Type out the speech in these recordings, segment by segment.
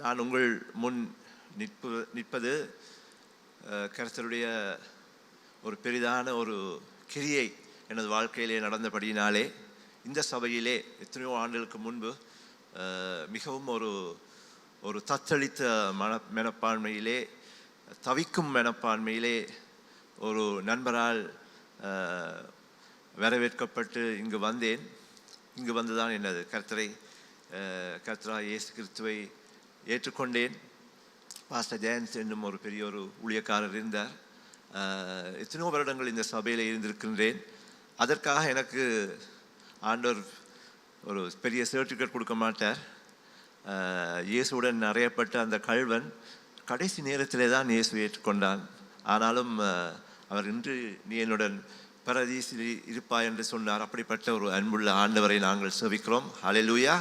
நான் உங்கள் முன் நிற்பது கர்த்தருடைய ஒரு பெரிதான ஒரு கிரியை எனது வாழ்க்கையிலே நடந்தபடியினாலே இந்த சபையிலே எத்தனையோ ஆண்டுகளுக்கு முன்பு மிகவும் ஒரு தத்தளித்த மனப்பான்மையிலே தவிக்கும் மனப்பான்மையிலே ஒரு நண்பரால் வரவேற்கப்பட்டு இங்கு வந்தேன். இங்கு வந்துதான் எனது கர்த்தராகிய இயேசு கிறிஸ்துவை ஏற்றுக்கொண்டேன். பாஸ்டர் ஜெயந்த் என்னும் ஒரு பெரிய ஒரு ஊழியக்காரர் இருந்தார். எத்தனையோ வருடங்கள் இந்த சபையில் இருந்திருக்கின்றேன். அதற்காக எனக்கு ஆண்டவர் ஒரு பெரிய சர்டிஃபிகேட் கொடுக்க மாட்டார். இயேசுடன் அறையப்பட்ட அந்த கள்வன் கடைசி நேரத்திலே தான் இயேசு ஏற்றுக்கொண்டான். ஆனாலும் அவர் இன்று நீ என்னுடன் பரதீசில் இருப்பாய் என்று சொன்னார். அப்படிப்பட்ட ஒரு அன்புள்ள ஆண்டவரை நாங்கள் சேவிக்கிறோம். ஹல்லேலூயா.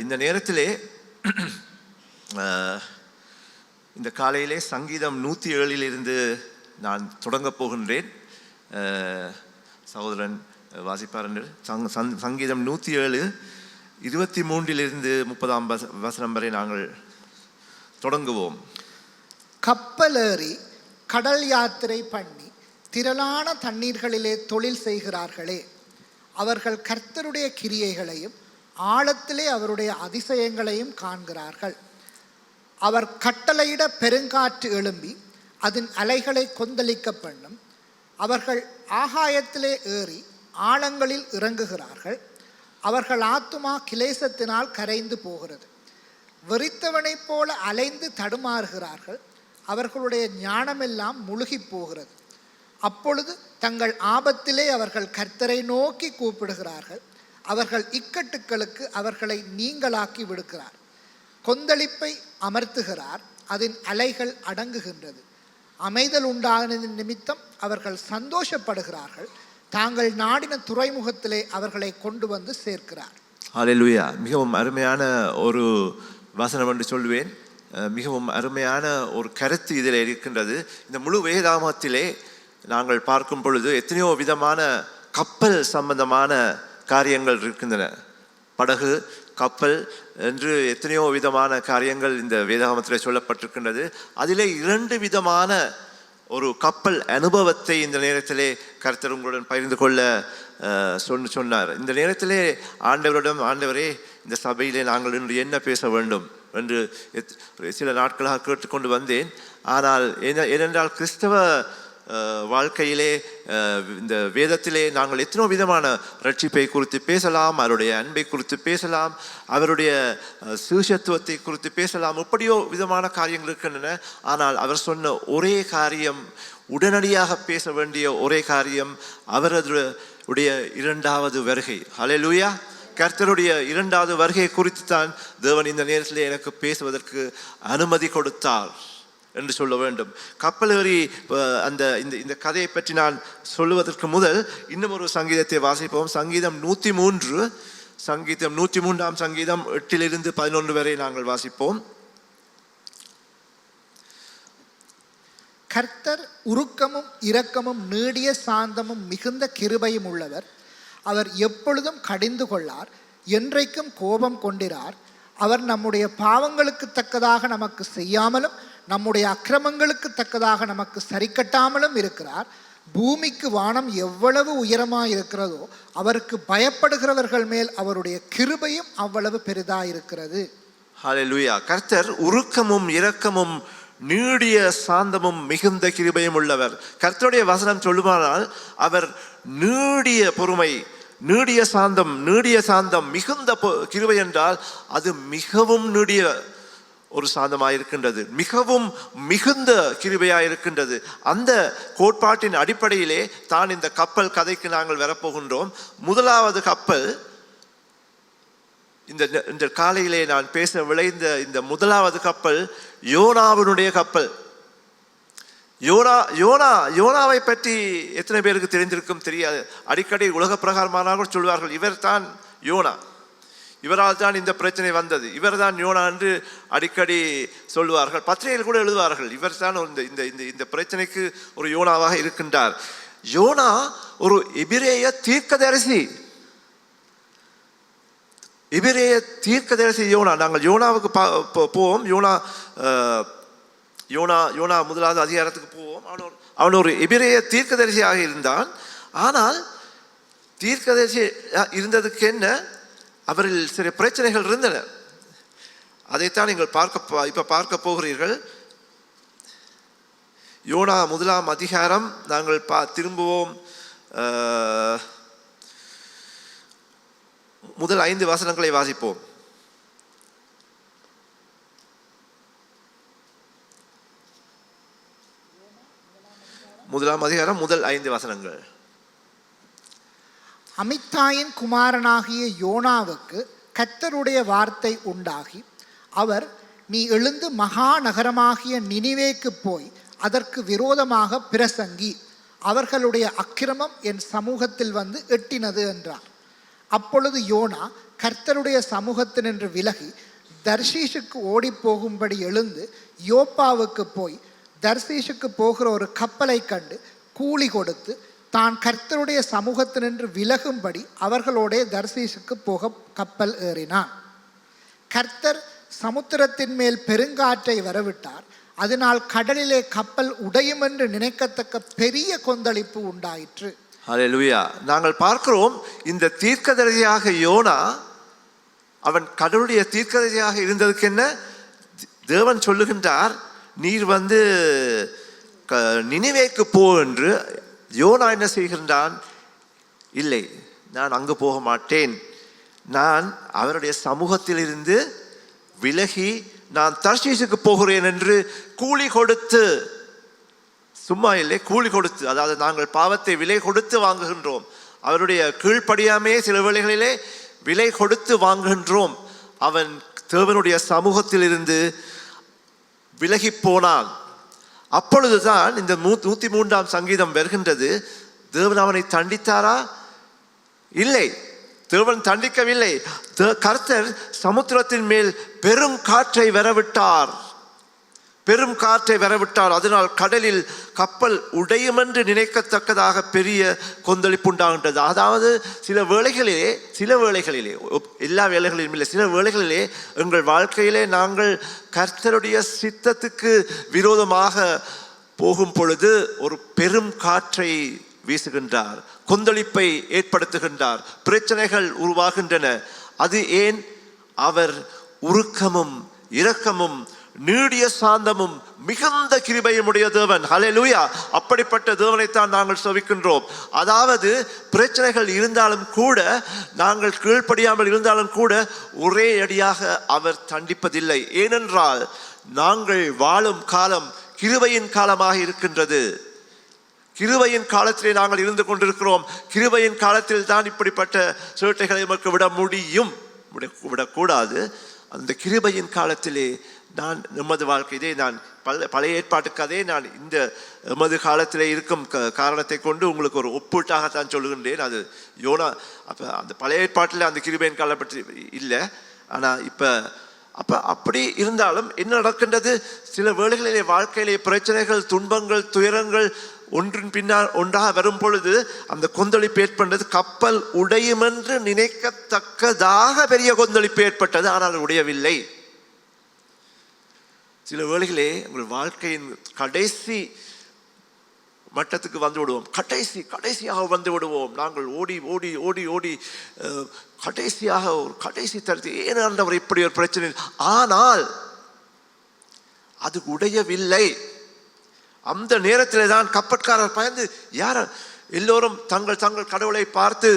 இந்த நேரத்திலே இந்த காலையிலே சங்கீதம் 107 நான் தொடங்கப் போகின்றேன். சகோதரன் வாசிப்பார். சங்கீதம் 107 23 30 வரை நாங்கள் தொடங்குவோம். கப்பலேறி கடல் யாத்திரை பண்ணி திரளான தண்ணீர்களிலே தொழில் செய்கிறார்களே, அவர்கள் கர்த்தருடைய கிரியைகளையும் ஆழத்திலே அவருடைய அதிசயங்களையும் காண்கிறார்கள். அவர் கட்டளையிட பெருங்காற்று எழும்பி அதன் அலைகளை கொந்தளிக்க பண்ணும். அவர்கள் ஆகாயத்திலே ஏறி ஆழங்களில் இறங்குகிறார்கள். அவர்கள் ஆத்துமா கிலேசத்தினால் கரைந்து போகிறது. வெறித்தவனைப் போல அலைந்து தடுமாறுகிறார்கள். அவர்களுடைய ஞானமெல்லாம் முழுகி போகிறது. அப்பொழுது தங்கள் ஆபத்திலே அவர்கள் கர்த்தரை நோக்கி கூப்பிடுகிறார்கள். அவர்கள் இக்கட்டுக்களுக்கு அவர்களை நீங்களாக்கி விடுக்கிறார். கொந்தளிப்பை அமர்த்துகிறார். அதன் அலைகள் அடங்குகின்றது. அமைதல் உண்டானதின் நிமித்தம் அவர்கள் சந்தோஷப்படுகிறார்கள். தாங்கள் நாடின துறைமுகத்திலே அவர்களை கொண்டு வந்து சேர்க்கிறார். ஹல்லேலூயா. மிகவும் அருமையான ஒரு வசனம் என்று சொல்வேன். மிகவும் அருமையான ஒரு கருத்து இதில் இருக்கின்றது. இந்த முழு வேதாகமத்திலே நாங்கள் பார்க்கும் பொழுது எத்தனையோ விதமான கப்பல் சம்பந்தமான காரியங்கள் இருக்கின்றன. படகு, கப்பல் என்று எத்தனையோ விதமான காரியங்கள் இந்த வேதாகமத்தில் சொல்லப்பட்டிருக்கின்றது. அதிலே 2 விதமான ஒரு கப்பல் அனுபவத்தை இந்த நேரத்திலே கர்த்தர் உங்களுடன் பகிர்ந்து கொள்ள சொன்னார். இந்த நேரத்திலே ஆண்டவரே, இந்த சபையிலே நாங்கள் இன்று என்ன பேச வேண்டும் என்று சில நாட்களாக கேட்டுக்கொண்டு வந்தேன். ஆனால் ஏனென்றால் கிறிஸ்தவ வாழ்க்கையிலே இந்த வேதத்திலே நாங்கள் எத்தனோ விதமான ரட்சிப்பை குறித்து பேசலாம், அவருடைய அன்பை குறித்து பேசலாம், அவருடைய சுவிசேஷத்துவத்தை குறித்து பேசலாம். எப்படியோ விதமான காரியங்கள் இருக்கின்றன. ஆனால் அவர் சொன்ன ஒரே காரியம், உடனடியாக பேச வேண்டிய ஒரே காரியம், அவருடைய 2வது வருகை. ஹல்லேலூயா. கர்த்தருடைய 2வது வருகை குறித்து தான் தேவன் இந்த நேரத்தில் எனக்கு பேசுவதற்கு அனுமதி கொடுத்தார் என்று சொல்ல வேண்டும். கப்பல் ஏறி இந்த கதையை பற்றி நான் சொல்லுவதற்கு முதல் இன்னும் ஒரு சங்கீதத்தை வாசிப்போம். சங்கீதம் 103 103ஆம் சங்கீதம் 8 11 வரை நாங்கள் வாசிப்போம். கர்த்தர் உருக்கமும் இரக்கமும் நீடிய சாந்தமும் மிகுந்த கிருபையும் உள்ளவர். அவர் எப்பொழுதும் கடிந்து கொள்ளார், என்றைக்கும் கோபம் கொண்டிரார். அவர் நம்முடைய பாவங்களுக்கு தக்கதாக நமக்கு செய்யாமலும் நம்முடைய அக்கிரமங்களுக்கு தக்கதாக நமக்கு சரி கட்டாமலும் இருக்கிறார். பூமிக்கு வானம் எவ்வளவு உயரமாக இருக்கிறதோ அவருக்கு பயப்படுகிறவர்கள் மேல் அவருடைய கிருபையும் அவ்வளவு பெரிதாயிருக்கிறது. ஹல்லேலூயா. கர்த்தர் உருக்கமும் இரக்கமும் நீடிய சாந்தமும் மிகுந்த கிருபையும் உள்ளவர். கர்த்தருடைய வசனம் சொல்லுமானால் அவர் நீடிய பொறுமை, நீடிய சாந்தம் மிகுந்த கிருபை என்றால் அது மிகவும் நீடிய ஒரு சாந்தமாயிருக்கின்றது, மிகவும் மிகுந்த கிருபையாயிருக்கின்றது. அந்த கோட்பாட்டின் அடிப்படையிலே தான் இந்த கப்பல் கதைக்கு நாங்கள் வரப்போகின்றோம். முதலாவது கப்பல், இந்த காலையிலே நான் பேச விளைந்த இந்த முதலாவது கப்பல் யோனாவினுடைய கப்பல். யோனாவை பற்றி எத்தனை பேருக்கு தெரிந்திருக்கும் தெரியாது. அடிக்கடி உலக பிரகாரமானவர்கள் சொல்வார்கள், இவர் தான் யோனா, இவரால் தான் இந்த பிரச்சனை வந்தது, இவர் தான் யோனா என்று அடிக்கடி சொல்லுவார்கள். பத்திரிகையில் கூட எழுதுவார்கள், இவர் தான் இந்த பிரச்சனைக்கு ஒரு யோனாவாக இருக்கின்றார். யோனா ஒரு எபிரேய தீர்க்கதரிசி. எபிரேய தீர்க்கதரிசி யோனா. நாங்கள் யோனாவுக்கு போவோம். யோனா முதலாவது அதிகாரத்துக்கு போவோம். அவன் ஒரு எபிரேய தீர்க்கதரிசியாக இருந்தான். ஆனால் தீர்க்கதரிசி இருந்ததுக்கு என்ன, அவரில் சில பிரச்சனைகள் இருந்தன. அதைத்தான் நீங்கள் இப்ப பார்க்க போகிறீர்கள். யோனா முதலாம் அதிகாரம் நாங்கள் திரும்புவோம். முதல் 5 வசனங்களை வாசிப்போம். முதலாம் அதிகாரம் முதல் 5 வசனங்கள். அமித்தாயின் குமாரனாகிய யோனாவுக்கு கர்த்தருடைய வார்த்தை உண்டாகி, அவர், நீ எழுந்து மகா நகரமாகிய நினிவேக்கு போய் அதற்கு விரோதமாக பிரசங்கி, அவர்களுடைய அக்கிரமம் என் சமூகத்தில் வந்து எட்டினது என்றார். அப்பொழுது யோனா கர்த்தருடைய சமூகத்தினின்று விலகி தர்ஷீஷுக்கு ஓடி போகும்படி எழுந்து யோப்பாவுக்கு போய் தர்ஷீஷுக்கு போகிற ஒரு கப்பலை கண்டு கூலி கொடுத்து தான் கர்த்தருடைய சமூகத்தினின்று விலகும்படி அவர்களோட தர்ஷீஷுக்கு போக கப்பல் ஏறினான். கர்த்தர் சமுத்திரத்தின் மேல் பெருங்காற்றை வரவிட்டார். அதனால் கடலிலே கப்பல் உடையும் என்று நினைக்கத்தக்க பெரிய கொந்தளிப்பு உண்டாயிற்று. ஹல்லேலூயா. நாங்கள் பார்க்கிறோம், இந்த தீர்க்கதரிசியாக யோனா, அவன் கடவுளுடைய தீர்க்கதரிசியாக இருந்ததுக்கு என்ன, தேவன் சொல்லுகின்றார், நீர் வந்து நினிவேக்கு போ என்று. யோனா என்ன செய்கின்றான், இல்லை, நான் அங்கு போக மாட்டேன், நான் அவருடைய சமூகத்தில் இருந்து விலகி நான் தர்ஷீஷுக்கு போகிறேன் என்று கூலி கொடுத்து, சும்மா இல்லை, கூலி கொடுத்து, அதாவது நாங்கள் பாவத்தை விலை கொடுத்து வாங்குகின்றோம். அவருடைய கீழ்ப்படியாமே சில வேளைகளிலே விலை கொடுத்து வாங்குகின்றோம். அவன் தேவனுடைய சமூகத்தில் இருந்து விலகி போனான். அப்பொழுதுதான் இந்த 103ஆம் சங்கீதம் வருகின்றது. தேவன் அவனை தண்டித்தாரா? இல்லை, தேவன் தண்டிக்கவில்லை. கர்த்தர் சமுத்திரத்தின் மேல் பெரும் காற்றை வரவிட்டார். அதனால் கடலில் கப்பல் உடையுமென்று நினைக்கத்தக்கதாக பெரிய கொந்தளிப்பு உண்டாகின்றது. அதாவது சில வேளைகளிலே எல்லா வேளைகளிலும் இல்லை, சில வேளைகளிலே எங்கள் வாழ்க்கையிலே நாங்கள் கர்த்தருடைய சித்தத்துக்கு விரோதமாக போகும் பொழுது ஒரு பெரும் காற்றை வீசுகின்றார், கொந்தளிப்பை ஏற்படுத்துகின்றார், பிரச்சனைகள் உருவாகின்றன. அது ஏன்? அவர் உருக்கமும் இரக்கமும் நீடிய சாந்தமும் மிகுந்த கிருபையும் உடைய தேவன். ஹல்லேலூயா. அப்படிப்பட்ட தேவனைத்தான் நாங்கள் செபிக்கின்றோம். அதாவது பிரச்சனைகள் இருந்தாலும் கூட, நாங்கள் கீழ்ப்படியாமல் இருந்தாலும் கூட ஒரே அடியாக அவர் தண்டிப்பதில்லை. ஏனென்றால் நாங்கள் வாழும் காலம் கிருபையின் காலமாக இருக்கின்றது. கிருபையின் காலத்திலே நாங்கள் இருந்து கொண்டிருக்கிறோம். கிருபையின் காலத்தில் தான் இப்படிப்பட்ட சேட்டைகளை நமக்கு விட முடியும், விடக்கூடாது. அந்த கிருபையின் காலத்திலே நான் நமது வாழ்க்கையிலே, நான் பழைய ஏற்பாட்டு கதையை நான் இந்த எமது காலத்திலே இருக்கும் காரணத்தை கொண்டு உங்களுக்கு ஒரு ஒப்பீட்டாகத்தான் சொல்லுகின்றேன். அது யோனா, அப்போ அந்த பழைய ஏற்பாட்டில் அந்த கிருபையின் காலம் பற்றி இல்லை. ஆனால் அப்போ அப்படி இருந்தாலும் என்ன நடக்கின்றது? சில வேளைகளிலே வாழ்க்கையிலே பிரச்சனைகள், துன்பங்கள், துயரங்கள் ஒன்றின் பின்னால் ஒன்றாக வரும் பொழுது அந்த கொந்தளிப்பு ஏற்பட்டது. கப்பல் உடையுமென்று நினைக்கத்தக்கதாக பெரிய கொந்தளிப்பு ஏற்பட்டது. ஆனால் உடையவில்லை. சில வேளைகளே உங்கள் வாழ்க்கையின் கடைசி மட்டத்துக்கு வந்து விடுவோம். கடைசியாக வந்து விடுவோம். நாங்கள் ஓடி ஓடி ஓடி ஓடி கடைசியாக ஒரு கடைசி தரத்து, ஏன் ஆண்டவர் இப்படி ஒரு பிரச்சனை, ஆனால் அது உடையவில்லை. அந்த நேரத்தில் தான் கப்பற்காரர் பயந்து, யார் எல்லோரும் தங்கள் கடவுளை பார்த்து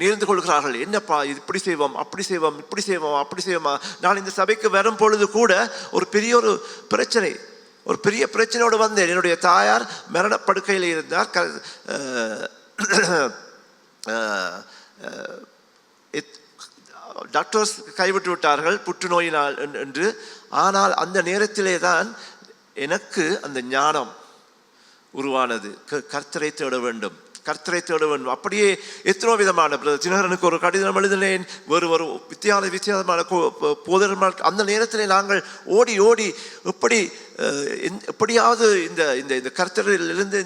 நேர்ந்து கொள்கிறார்கள். என்னப்பா, இது இப்படி செய்வோம், அப்படி செய்வோம், இப்படி செய்வோம், அப்படி செய்வோமா? நான் இந்த சபைக்கு வரும் பொழுது கூட ஒரு பெரிய பிரச்சனையோடு வந்தேன். என்னுடைய தாயார் மரணப்படுக்கையில் இருந்தார். டாக்டர்ஸ் கைவிட்டு விட்டார்கள் புற்றுநோயினால் என்று. ஆனால் அந்த நேரத்திலே தான் எனக்கு அந்த ஞானம் உருவானது. கர்த்தரை தேட வேண்டும், கர்த்தரை தேட வேண்டும். அப்படியே எத்தனோ விதமான தினகரனுக்கு ஒரு கடிதம் எழுதினேன், வேறு ஒரு வித்தியாசமான போதர்கள். அந்த நேரத்தில் நாங்கள் ஓடி ஓடி எப்படியாவது இந்த இந்த கர்த்தரிலிருந்து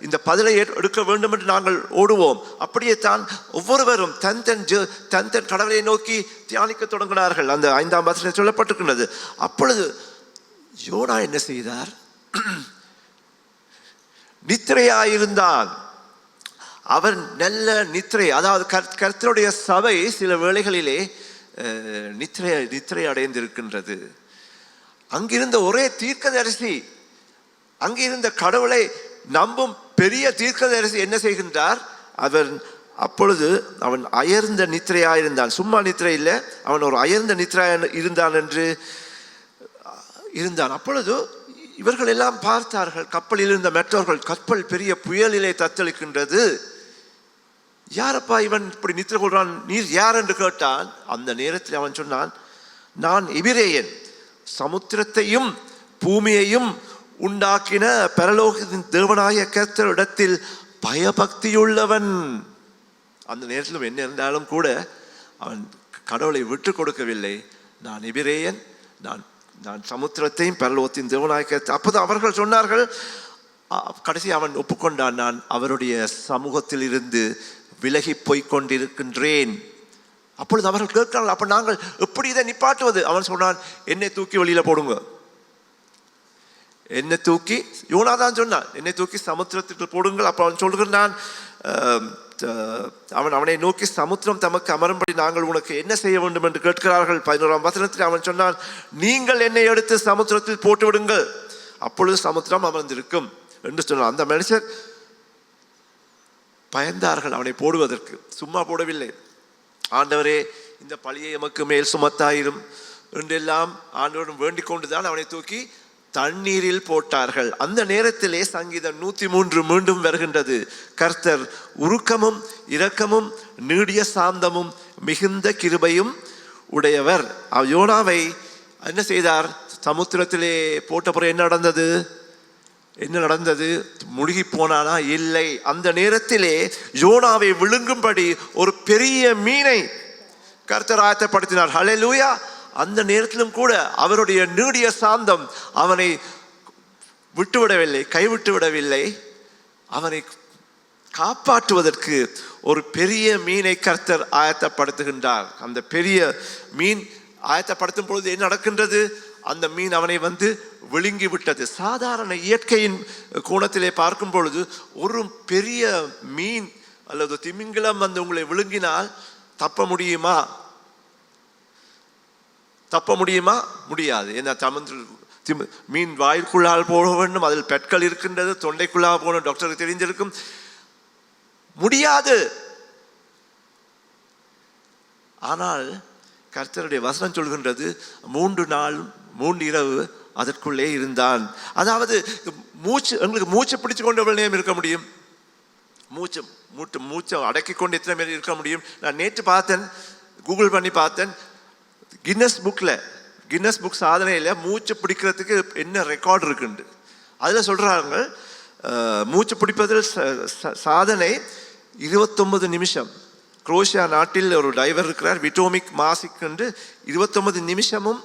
இந்த பதிலை எடுக்க வேண்டும் என்று நாங்கள் ஓடுவோம். அப்படியே தான் ஒவ்வொருவரும் தன் தன் கடவுளை நோக்கி தியானிக்க தொடங்கினார்கள். அந்த 5ஆம் வசனத்தில் சொல்லப்பட்டிருக்கின்றது. அப்பொழுது யோனா என்ன செய்தார்? நித்திரையாயிருந்தான். அவன் நல்ல நித்திரை, அதாவது கர்த்தருடைய சபை சில வேளைகளிலே நித்திரை அடைந்திருக்கின்றது. அங்கிருந்த ஒரே தீர்க்கதரிசி, அங்கிருந்த கடவுளை நம்பும் பெரிய தீர்க்கதரிசி என்ன செய்கின்றார்? அப்பொழுது அவன் அயர்ந்த நித்திரையாயிருந்தான். சும்மா நித்திரை இல்லை, அவன் ஒரு அயர்ந்த நித்திரையா இருந்தான் என்று இருந்தான். அப்பொழுது இவர்கள் எல்லாம் பார்த்தார்கள், கப்பலில் இருந்த மற்றவர்கள், கப்பல் பெரிய புயலிலே தத்தளிக்கின்றது. யாரப்பா இவன் இப்படி நித்திரை கொள்றான், நீர் யார் என்று கேட்டான். அந்த நேரத்தில் அவன் சொன்னான், நான் எபிரேயன், சமுத்திரத்தையும் பூமியையும் உண்டாக்கின பரலோகத்தின் தேவனாய கர்த்தரிடத்தில் பயபக்தியுள்ளவன். அந்த நேரத்திலும் என்ன இருந்தாலும் கூட அவன் கடவுளை விட்டு கொடுக்கவில்லை. நான் எபிரேயன், நான் சமுத்திரத்தையும் பரலோகத்தின் தேவனாய கர்த்தர். அப்போது அவர்கள் சொன்னார்கள், கடைசி அவன் ஒப்புக்கொண்டான், நான் அவருடைய சமூகத்தில் இருந்து விலகி போய் கொண்டிருக்கின்றேன். அப்பொழுது அவர்கள் கேட்கிறார்கள், அப்ப நாங்கள் எப்படி இதை நிப்பாட்டுவது? அவன் சொன்னான், என்னை தூக்கி வெளியில போடுங்க. என்னை தூக்கி, யோனா தான் சொன்னான், என்னை தூக்கி சமுத்திரத்துக்கு போடுங்கள். அப்ப அவன் சொல்கிறான், அவனை நோக்கி சமுத்திரம் தமக்கு அமரும்படி நாங்கள் உனக்கு என்ன செய்ய வேண்டும் என்று கேட்கிறார்கள். 11ஆம் வசனத்தில் அவன் சொன்னான், நீங்கள் என்னை எடுத்து சமுத்திரத்தில் போட்டு விடுங்கள், அப்பொழுது சமுத்திரம் அமர்ந்திருக்கும் என்று சொன்னான். அந்த மனுஷர் பயந்தார்கள் அவனை போடுவதற்கு. சும்மா போடவில்லை. ஆண்டவரே, இந்த பழியை எமக்கு மேல் சுமத்தாயிரும் என்றெல்லாம் ஆண்டவரும் வேண்டிக் கொண்டுதான் அவனை தூக்கி தண்ணீரில் போட்டார்கள். அந்த நேரத்திலே சங்கீதம் 103 மீண்டும் வருகின்றது. கர்த்தர் உருக்கமும் இரக்கமும் நீடிய சாந்தமும் மிகுந்த கிருபையும் உடையவர். யோனாவை என்ன செய்தார்? சமுத்திரத்திலே போட்ட பிறகு என்ன நடந்தது? முழுகி போனானா? இல்லை. அந்த நேரத்திலே யோனாவை விழுங்கும்படி ஒரு பெரிய மீனை கர்த்தர் ஆயத்தப்படுத்தினார். ஹல்லேலூயா. அந்த நேரத்திலும் கூட அவருடைய நீடிய சாந்தம் அவனை விட்டுவிடவில்லை, கைவிட்டு விடவில்லை. அவனை காப்பாற்றுவதற்கு ஒரு பெரிய மீனை கர்த்தர் ஆயத்தப்படுத்துகின்றார். அந்த பெரிய மீன் ஆயத்தப்படுத்தும் பொழுது என்ன நடக்கின்றது? அந்த மீன் அவனை விழுங்கி விட்டது. சாதாரண இயற்கையின் கோணத்திலே பார்க்கும் பொழுது ஒரு பெரிய மீன் அல்லது திமிங்கலம் உங்களை விழுங்கினால் தப்ப முடியுமா? முடியாது. ஏன்னா மீன் வாயிற்குள்ளால் போக வேண்டும், அதில் பெட்கள் இருக்கின்றது, தொண்டைக்குள்ளாக போகணும், டாக்டருக்கு தெரிஞ்சிருக்கும். முடியாது. ஆனால் கர்த்தருடைய வசனம் சொல்கின்றது, 3 நாள் 3 இரவு அதற்குள்ளே இருந்தான். அதாவது எங்களுக்கு மூச்சு பிடிச்சு கொண்டு எவ்வளவு நேரம் இருக்க முடியும்? மூச்சை அடக்கி கொண்டு எத்தனை பேர் இருக்க முடியும்? நான் நேற்று பார்த்தேன், கூகுள் பண்ணி பார்த்தேன், கின்னஸ் புக் சாதனையில் மூச்சு பிடிக்கிறதுக்கு என்ன ரெக்கார்டு இருக்குண்டு. அதில் சொல்கிறாங்க, மூச்சு பிடிப்பதில் சாதனை 29 நிமிஷம். குரோஷியா நாட்டில் ஒரு டைவர் இருக்கிறார், விட்டோமிக் மாசிக் என்று 29 நிமிஷமும்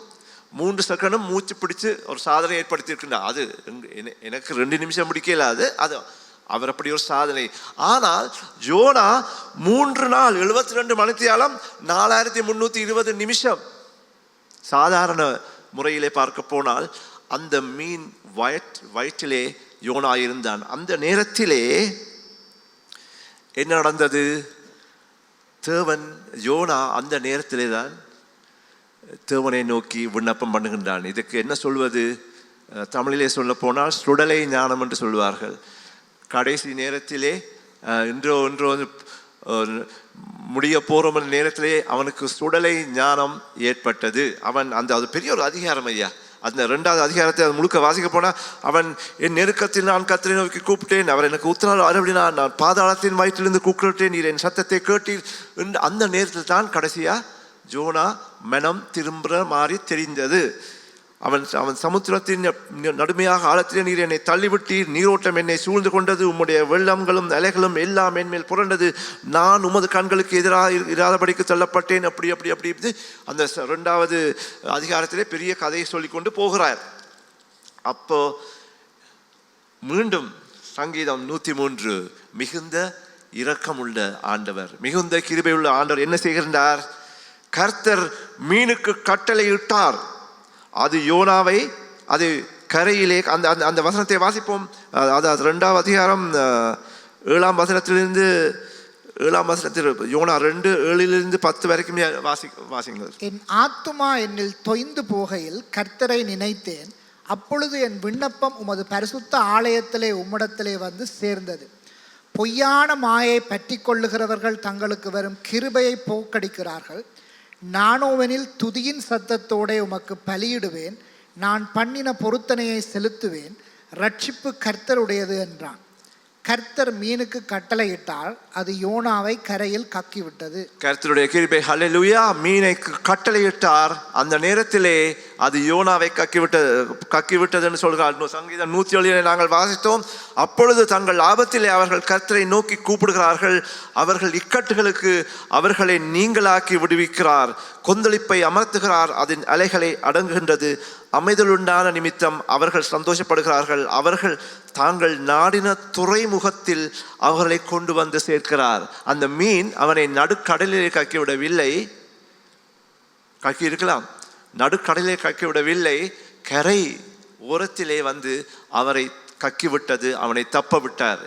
3 செகண்டும் மூச்சு பிடிச்சு ஒரு சாதனை ஏற்படுத்தியிருக்கின்றார். அது எனக்கு 2 நிமிஷம் பிடிக்கல. அது அவர் அப்படி ஒரு சாதனை. ஆனால் யோனா 3 நாள் 72 மணித்தியாலம் 4320 நிமிஷம். சாதாரண முறையிலே பார்க்க போனால் அந்த மீன் வயிற்றிலே யோனா இருந்தான். அந்த நேரத்திலே என்ன நடந்தது? தேவன் யோனா அந்த நேரத்திலே தான் தேவனை நோக்கி விண்ணப்பம் பண்ணுகின்றான். இதுக்கு என்ன சொல்வது? தமிழிலே சொல்ல போனால் சுடலை ஞானம் என்று சொல்வார்கள். கடைசி நேரத்திலே இன்றோ முடிய போகிற நேரத்திலே அவனுக்கு சுடலை ஞானம் ஏற்பட்டது. அது பெரிய ஒரு அதிகாரம் ஐயா. அந்த 2வது அதிகாரத்தை அது முழுக்க வாசிக்க போனால், அவன் என் நெருக்கத்தில் நான் கர்த்தரை நோக்கி கூப்பிட்டேன், அவர் எனக்கு உத்தரவு அறுபடினார், நான் பாதாளத்தின் வயிற்றிலிருந்து கூப்பிட்டேன், நீர் என் சத்தத்தை கேட்டீர். அந்த நேரத்தில் தான் கடைசியா யோனா மனம் திரும்ப மாறி தெரிந்தது. அவன் சமுத்திரத்தின் நடுமையாக ஆழத்திலே நீர் என்னை தள்ளிவிட்டீர், நீரோட்டம் என்னை சூழ்ந்து கொண்டது, உம்முடைய வெள்ளங்களும் அலைகளும் எல்லாம் என்மேல் புரண்டது, நான் உமது கண்களுக்கு எதிராக இராதபடிக்கு தள்ளப்பட்டேன். அப்படி அப்படி அப்படி அந்த 2வது அதிகாரத்திலே பெரிய கதையை சொல்லிக்கொண்டு போகிறார். அப்போ மீண்டும் சங்கீதம் 103, மிகுந்த இரக்கமுள்ள ஆண்டவர், மிகுந்த கிருபையுள்ள ஆண்டவர் என்ன செய்கின்றார்? கர்த்தர் மீனுக்கு கட்டளையிட்டார், அது யோனாவை அது கரையிலே அந்த அந்த வசனத்தை வாசிப்போம். அதாவது 2வது அதிகாரம் 7ஆம் வசனத்திலிருந்து 7ஆம் வசனத்தில் யோனா 2:7 10 வரைக்கும் வாசிங்கள். என் ஆத்துமா என்னில் தொய்ந்து போகையில் கர்த்தரை நினைத்தேன், அப்பொழுது என் விண்ணப்பம் உமது பரிசுத்த ஆலயத்திலே உம்மிடத்திலே வந்து சேர்ந்தது. பொய்யான மாயை பற்றி கொள்ளுகிறவர்கள் தங்களுக்கு வரும் கிருபையை போக்கடிக்கிறார்கள். நானோவெனில் துதியின் சத்தத்தோடே உமக்கு பலியிடுவேன், நான் பண்ணின பொருத்தனையை செலுத்துவேன், ரட்சிப்பு கர்த்தருடையது என்றான். கர்த்தர் மீனுக்கு கட்டளையிட்டால் அது யோனாவை கரையில் கக்கிவிட்டது. கர்த்தருடைய கிருபை, ஹல்லேலூயா. மீனை கட்டளையிட்டார், அந்த நேரத்திலே அது யோனாவை கக்கிவிட்டது என்று சொல்கிறார். சங்கீதம் 107 நாங்கள் வாசித்தோம். அப்பொழுது தங்கள் ஆபத்திலே அவர்கள் கர்த்தரை நோக்கி கூப்பிடுகிறார்கள், அவர்கள் இக்கட்டுகளுக்கு அவர்களை நீங்களாக்கி விடுவிக்கிறார், கொந்தளிப்பை அமர்த்துகிறார், அதன் அலைகளை அடங்குகின்றது, அமைதலுண்டான நிமித்தம் அவர்கள் சந்தோஷப்படுகிறார்கள், அவர்கள் தாங்கள் நாடின துறைமுகத்தில் அவர்களை கொண்டு வந்து சேர்க்கிறார். அந்த மீன் அவனை நடுக்கடலிலே கக்கிவிடவில்லை, கக்கி இருக்கலாம், நடுக்கடலிலே கக்கிவிடவில்லை, கரை ஓரத்திலே வந்து அவரை கக்கிவிட்டது, அவனை தப்ப விட்டார்.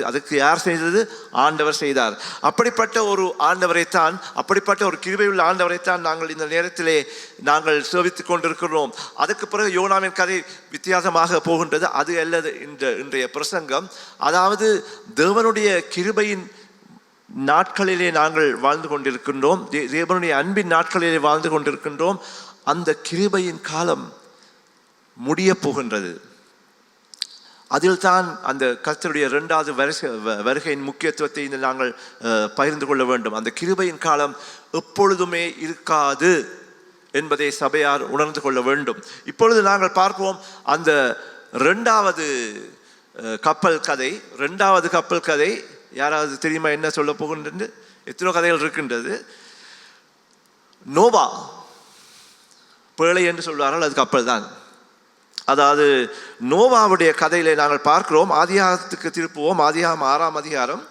அதுக்கு யார் செய்தது? ஆண்டவர் செய்தார். அப்படிப்பட்ட ஒரு ஆண்டவரைத்தான், அப்படிப்பட்ட ஒரு கிருபையுள்ள ஆண்டவரைத்தான் நாங்கள் இந்த நேரத்திலே நாங்கள் சேவித்துக் கொண்டிருக்கிறோம். அதுக்கு பிறகு யோனாவின் கதை வித்தியாசமாக போகின்றது. அது அல்லது இன்றைய பிரசங்கம், அதாவது தேவனுடைய கிருபையின் நாட்களிலே நாங்கள் வாழ்ந்து கொண்டிருக்கின்றோம், தேவனுடைய அன்பின் நாட்களிலே வாழ்ந்து கொண்டிருக்கின்றோம். அந்த கிருபையின் காலம் முடிய போகின்றது. அதில் தான் அந்த கர்த்தருடைய 2வது வருகையின் முக்கியத்துவத்தை நாங்கள் பகிர்ந்து கொள்ள வேண்டும். அந்த கிருபையின் காலம் எப்பொழுதுமே இருக்காது என்பதை சபையார் உணர்ந்து கொள்ள வேண்டும். இப்பொழுது நாங்கள் பார்ப்போம் அந்த 2வது கப்பல் கதை. 2வது கப்பல் கதை யாராவது தெரியுமா என்ன சொல்ல போகின்றது? எத்தனோ கதைகள் இருக்கின்றது. நோவா பேழை என்று சொல்வார்கள், அது கப்பல் தான். அதாவது நோவாவுடைய கதையிலே நாங்கள் பார்க்கிறோம். ஆதியாகத்துக்கு திருப்புவோம். ஆதியாகம் 6ஆம் அதிகாரம்,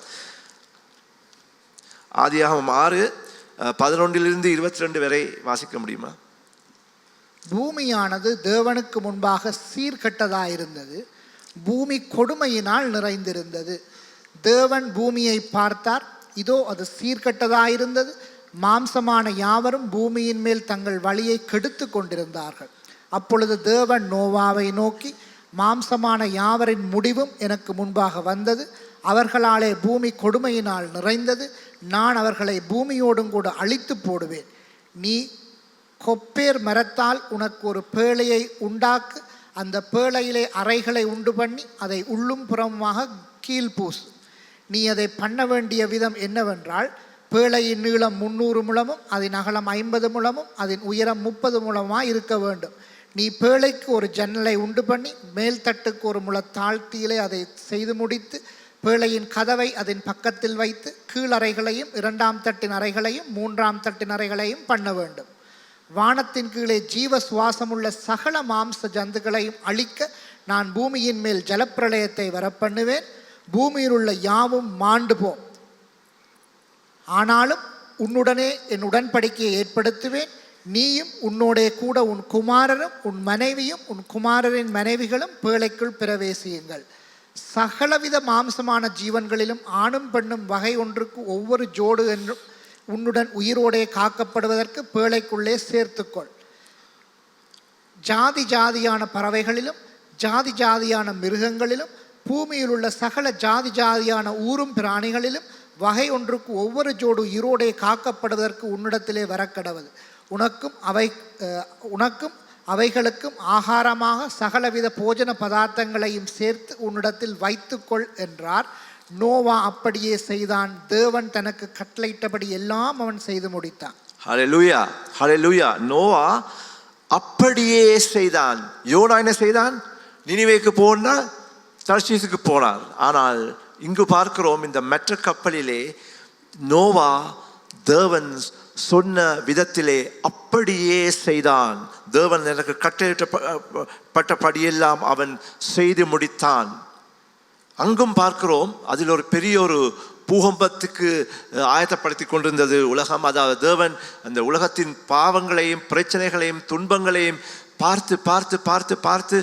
ஆதியாகம் 6:11 22 வரை வாசிக்க முடியுமா? பூமியானது தேவனுக்கு முன்பாக சீர்கெட்டதாயிருந்தது, பூமி கொடுமையினால் நிறைந்திருந்தது. தேவன் பூமியை பார்த்தார், இதோ அது சீர்கெட்டதாயிருந்தது, மாம்சமான யாவரும் பூமியின் மேல் தங்கள் வழியை கெடுத்து கொண்டிருந்தார்கள். அப்பொழுது தேவன் நோவாவை நோக்கி, மாம்சமான யாவரின் முடிவும் எனக்கு முன்பாக வந்தது, அவர்களாலே பூமி கொடுமையினால் நிறைந்தது, நான் அவர்களை பூமியோடும் கூட அழித்து போடுவேன். நீ கொப்பேர் மரத்தால் உனக்கு ஒரு பேழையை உண்டாக்கு, அந்த பேழையிலே அறைகளை உண்டு பண்ணி அதை உள்ளும் புறமுமாக கீழ்பூசு. நீ அதை பண்ண வேண்டிய விதம் என்னவென்றால், பேழையின் நீளம் 300 முழமும் அதன் அகலம் 50 முழமும் அதன் உயரம் 30 முழமாக இருக்க வேண்டும். நீ பேழைக்கு ஒரு ஜன்னலை உண்டு பண்ணி மேல் தட்டுக்கு ஒரு முழ தாழ்த்தியிலே அதை செய்து முடித்து, பேழையின் கதவை அதன் பக்கத்தில் வைத்து கீழறைகளையும் 2ஆம் தட்டின் அறைகளையும் 3ஆம் தட்டின் அறைகளையும் பண்ண வேண்டும். வானத்தின் கீழே ஜீவ சுவாசமுள்ள சகல மாம்ச ஜந்துக்களையும் அழிக்க நான் பூமியின் மேல் ஜலப்பிரளயத்தை வரப்பண்ணுவேன், பூமியில் உள்ள யாவும் மாண்டு போம். ஆனாலும் உன்னுடனே என் உடன்படிக்கையை ஏற்படுத்துவேன், நீயும் உன்னோடே கூட உன் குமாரரும் உன் மனைவியும் உன் குமாரரின் மனைவிகளும் பேழைக்குள் பிரவேசியுங்கள். சகலவித மாம்சமான ஜீவன்களிலும் ஆணும் பெண்ணும் வகை ஒன்றுக்கு ஒவ்வொரு ஜோடு என்றும் உன்னுடன் உயிரோடே காக்கப்படுவதற்கு பேழைக்குள்ளே சேர்த்துக்கொள். ஜாதி ஜாதியான பறவைகளிலும் ஜாதி ஜாதியான மிருகங்களிலும் பூமியில் உள்ள சகல ஜாதி ஜாதியான ஊரும் பிராணிகளிலும் வகை ஒன்றுக்கு ஒவ்வொரு ஜோடு உயிரோடே காக்கப்படுவதற்கு உன்னிடத்திலே வரக்கடவது. உனக்கும் அவைகளுக்கும் ஆகாரமாக சகலவித போஜன பதார்த்தங்களையும் சேர்த்து உன்னிடத்தில் வைத்துக்கொள் என்றார். நோவா அப்படியே செய்தான். தேவன் தனக்கு கட்டளையிட்டபடி எல்லாம் அவன் செய்து முடித்தான். ஹல்லேலூயா, ஹல்லேலூயா. நோவா அப்படியே செய்தான். யோனா என்ன செய்தான்? நினிவேக்கு போனார், தர்ஷீசுக்கு போனார். ஆனால் இங்கு பார்க்கிறோம், இந்த மற்ற கப்பலிலே நோவா தேவன் சொன்ன விதத்திலே அப்படியே செய்தான். தேவன் எனக்கு கட்டளையிட்டப்பட்டபடியெல்லாம் அவன் செய்து முடித்தான். அங்கும் பார்க்கிறோம், அதில் ஒரு பெரிய ஒரு பூகம்பத்துக்கு ஆயத்தப்படுத்தி கொண்டிருந்தது உலகம். அதாவது தேவன் அந்த உலகத்தின் பாவங்களையும் பிரச்சனைகளையும் துன்பங்களையும் பார்த்து பார்த்து பார்த்து பார்த்து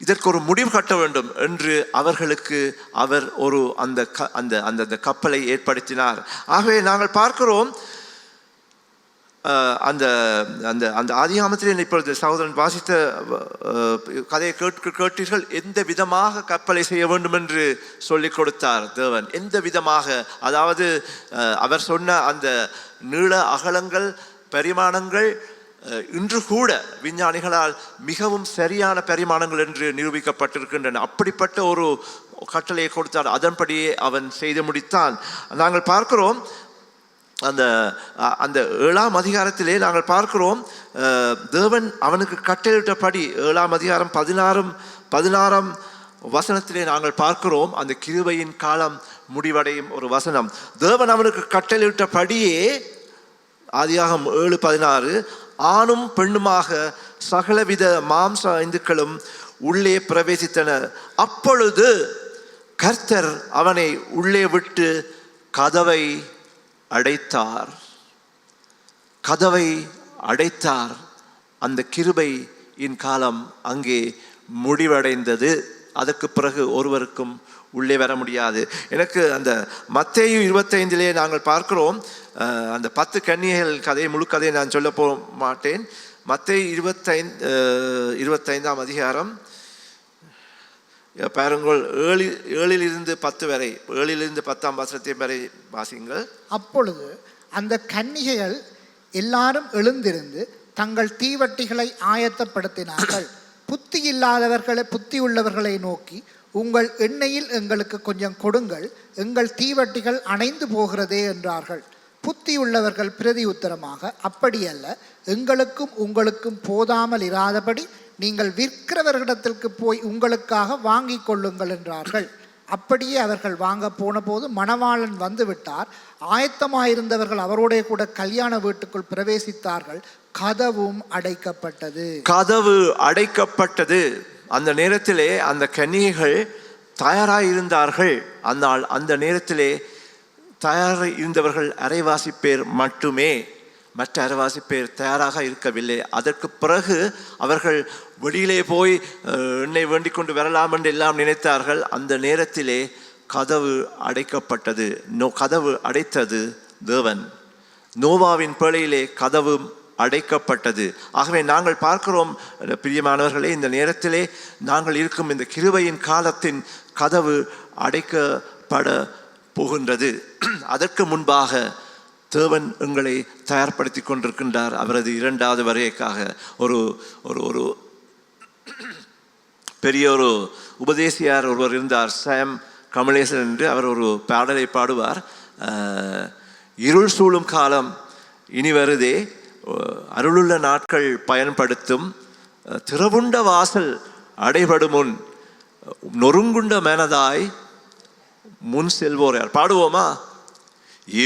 இதற்கு ஒரு முடிவு கட்ட வேண்டும் என்று அவர்களுக்கு அவர் ஒரு அந்த அந்த அந்த கப்பலை ஏற்படுத்தினார். ஆகவே நாங்கள் பார்க்கிறோம், அந்த அந்த அந்த ஆதியாகமத்தில் இப்பொழுது சகோதரன் வாசித்த கதையை கேட்டீர்கள். எந்த விதமாக கப்பலை செய்ய வேண்டும் என்று சொல்லிக் கொடுத்தார் தேவன். எந்த விதமாக, அதாவது அவர் சொன்ன அந்த நீள அகலங்கள் பரிமாணங்கள் இன்று கூட விஞ்ஞானிகளால் மிகவும் சரியான பரிமாணங்கள் என்று நிரூபிக்கப்பட்டிருக்கின்றன. அப்படிப்பட்ட ஒரு கட்டளையை கொடுத்தார். அதன்படியே அவன் செய்து முடித்தான். நாங்கள் பார்க்கிறோம், அந்த அந்த 7ஆம் அதிகாரத்திலே நாங்கள் பார்க்கிறோம், தேவன் அவனுக்கு கட்டளையிட்டபடி 7ஆம் அதிகாரம் 16ஆம் வசனத்திலே நாங்கள் பார்க்கிறோம், அந்த கிருபையின் காலம் முடிவடையும் ஒரு வசனம். தேவன் அவனுக்கு கட்டளையிட்டபடியே, ஆதியாகமம் 7:16, ஆணும் பெண்ணுமாக சகலவித மாம்ச ஐந்துக்களும் உள்ளே பிரவேசித்தன. அப்பொழுது கர்த்தர் அவனை உள்ளே விட்டு கதவை அடைத்தார். கதவை அடைத்தார். அந்த கிருபையின் காலம் அங்கே முடிவடைந்தது. அதற்கு பிறகு ஒருவருக்கும் உள்ளே வர முடியாது. எனக்கு அந்த மத்தேயு 25 நாங்கள் பார்க்கிறோம், அந்த 10 கன்னிகைகள் கதையை முழு கதையை நான் சொல்ல போக மாட்டேன். மத்தேயு 25ஆம் அதிகாரம் பாருங்கள், 7 10 வரை, 7 10ஆம் வசனத்தை வரை வாசிங்கள். அப்பொழுது அந்த கன்னிகைகள் எல்லாரும் எழுந்திருந்து தங்கள் தீவட்டிகளை ஆயத்தப்படுத்தினார்கள். புத்தி இல்லாதவர்களை புத்தி உள்ளவர்களை நோக்கி, உங்கள் எண்ணெயில் எங்களுக்கு கொஞ்சம் கொடுங்கள், எங்கள் தீவட்டிகள் அணைந்து போகிறதே என்றார்கள். புத்தி உள்ளவர்கள் பிரதி உத்தரமாக, அப்படியல்ல, எங்களுக்கும் உங்களுக்கும் போதாமல் இராதபடி நீங்கள் விற்கிறவர்களிடத்திற்கு போய் உங்களுக்காக வாங்கி கொள்ளுங்கள் என்றார்கள். அப்படியே அவர்கள் வாங்க போன போது மணவாளன் வந்து விட்டார். ஆயத்தமாயிருந்தவர்கள் அவரோட கூட கல்யாண வீட்டுக்குள் பிரவேசித்தார்கள். கதவும் அடைக்கப்பட்டது. கதவு அடைக்கப்பட்டது. அந்த நேரத்திலே அந்த கன்னிகைகள் தயாராயிருந்தார்கள். ஆனால் அந்த நேரத்திலே தயாராக இருந்தவர்கள் அரைவாசி பேர் மட்டுமே. மற்ற அரைவாசி பேர் தயாராக இருக்கவில்லை. அதற்கு பிறகு அவர்கள் வெளியிலே போய் எண்ணெய் வேண்டிக் கொண்டு வரலாம் என்று எல்லாம் நினைத்தார்கள். அந்த நேரத்திலே கதவு அடைக்கப்பட்டது. கதவு அடைத்தது தேவன். நோவாவின் பேழையிலே கதவு அடைக்கப்பட்டது. ஆகவே நாங்கள் பார்க்கிறோம் பிரியமானவர்களே, இந்த நேரத்திலே நாங்கள் இருக்கும் இந்த கிருபையின் காலத்தின் கதவு அடைக்கப்பட போகின்றது. அதற்கு முன்பாக தேவன் எங்களை தயார்படுத்தி கொண்டிருக்கின்றார் அவரது 2வது வருகைக்காக. ஒரு ஒரு ஒரு பெரிய ஒரு உபதேசியார் ஒருவர் இருந்தார், சாம் கமலேசன் என்று. அவர் ஒரு பாடலை பாடுவார். இருள் சூழும் காலம் இனி வருதே, அருளுள்ள நாட்கள் பயன்படுத்தும், திறவுண்ட வாசல் அடைபடும் முன் நொறுங்குண்ட மனதாய் முன் செல்வோர் யார்? பாடுவோமா?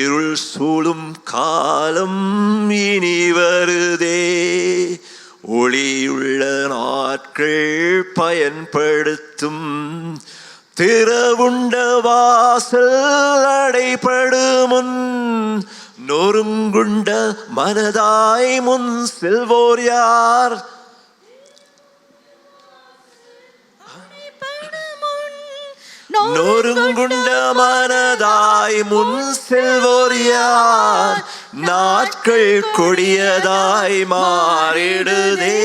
இருள் சூழும் காலம் இனி வருதே, ஒளியுள்ள நாட்கள் பயன்படுத்தும், திறவுண்ட வாசல் அடைபடும் முன் நொறுங்குண்ட மனதாய் முன் செல்வோர் யார்? நொறுங்குண்ட மனதாய் முன் செல்வோர் யார்? நாட்கள் கொடியதாய் மாறிடுதே,